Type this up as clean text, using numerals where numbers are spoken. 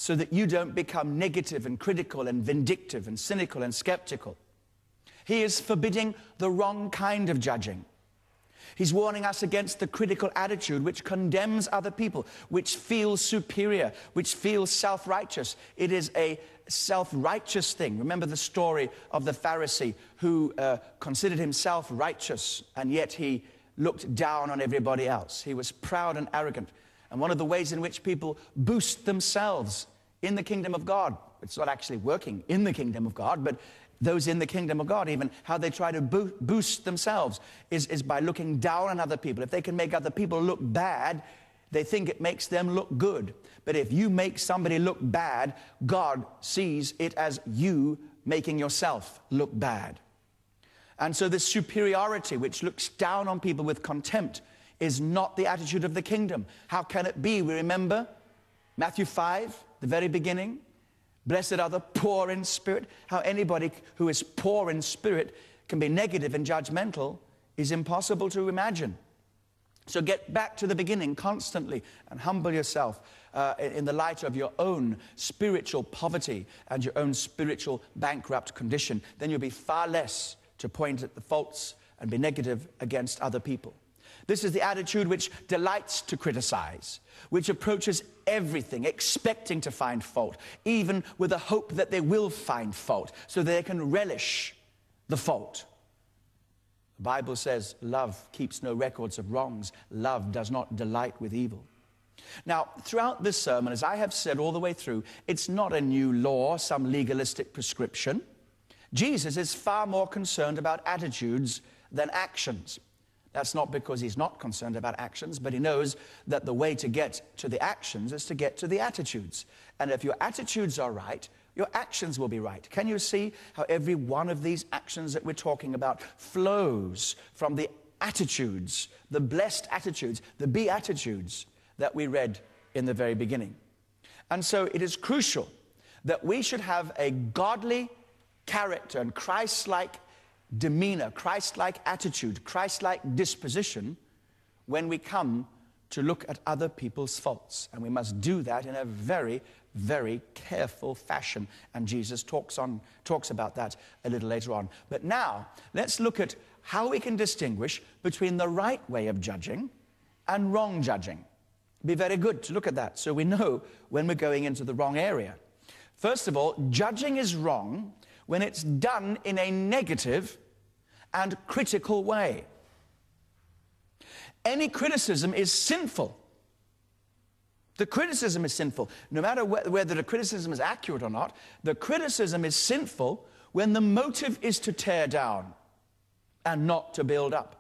so that you don't become negative and critical and vindictive and cynical and skeptical. He is forbidding the wrong kind of judging. He's warning us against the critical attitude which condemns other people, which feels superior, which feels self-righteous. It is a self-righteous thing. Remember the story of the Pharisee who considered himself righteous, and yet he looked down on everybody else. He was proud and arrogant. And one of the ways in which people boost themselves in the kingdom of God, it's not actually working in the kingdom of God, but those in the kingdom of God, even how they try to boost themselves is by looking down on other people. If they can make other people look bad, they think it makes them look good. But if you make somebody look bad, God sees it as you making yourself look bad. And so this superiority, which looks down on people with contempt, is not the attitude of the kingdom. How can it be? We remember Matthew 5, the very beginning. Blessed are the poor in spirit. How anybody who is poor in spirit can be negative and judgmental is impossible to imagine. So get back to the beginning constantly and humble yourself in the light of your own spiritual poverty and your own spiritual bankrupt condition. Then you'll be far less to point at the faults and be negative against other people. This is the attitude which delights to criticize, which approaches everything expecting to find fault, even with a hope that they will find fault, so they can relish the fault. The Bible says love keeps no records of wrongs. Love does not delight with evil. Now, throughout this sermon, as I have said all the way through, it's not a new law, some legalistic prescription. Jesus is far more concerned about attitudes than actions. That's not because he's not concerned about actions, but he knows that the way to get to the actions is to get to the attitudes. And if your attitudes are right, your actions will be right. Can you see how every one of these actions that we're talking about flows from the attitudes, the blessed attitudes, the beatitudes that we read in the very beginning? And so it is crucial that we should have a godly character and Christ-like demeanor, Christ-like attitude, Christ-like disposition when we come to look at other people's faults. And we must do that in a very, very careful fashion. And Jesus talks about that a little later on. But now, let's look at how we can distinguish between the right way of judging and wrong judging. It'd be very good to look at that so we know when we're going into the wrong area. First of all, judging is wrong when it's done in a negative and critical way. Any criticism is sinful. The criticism is sinful. No matter whether the criticism is accurate or not, the criticism is sinful when the motive is to tear down and not to build up.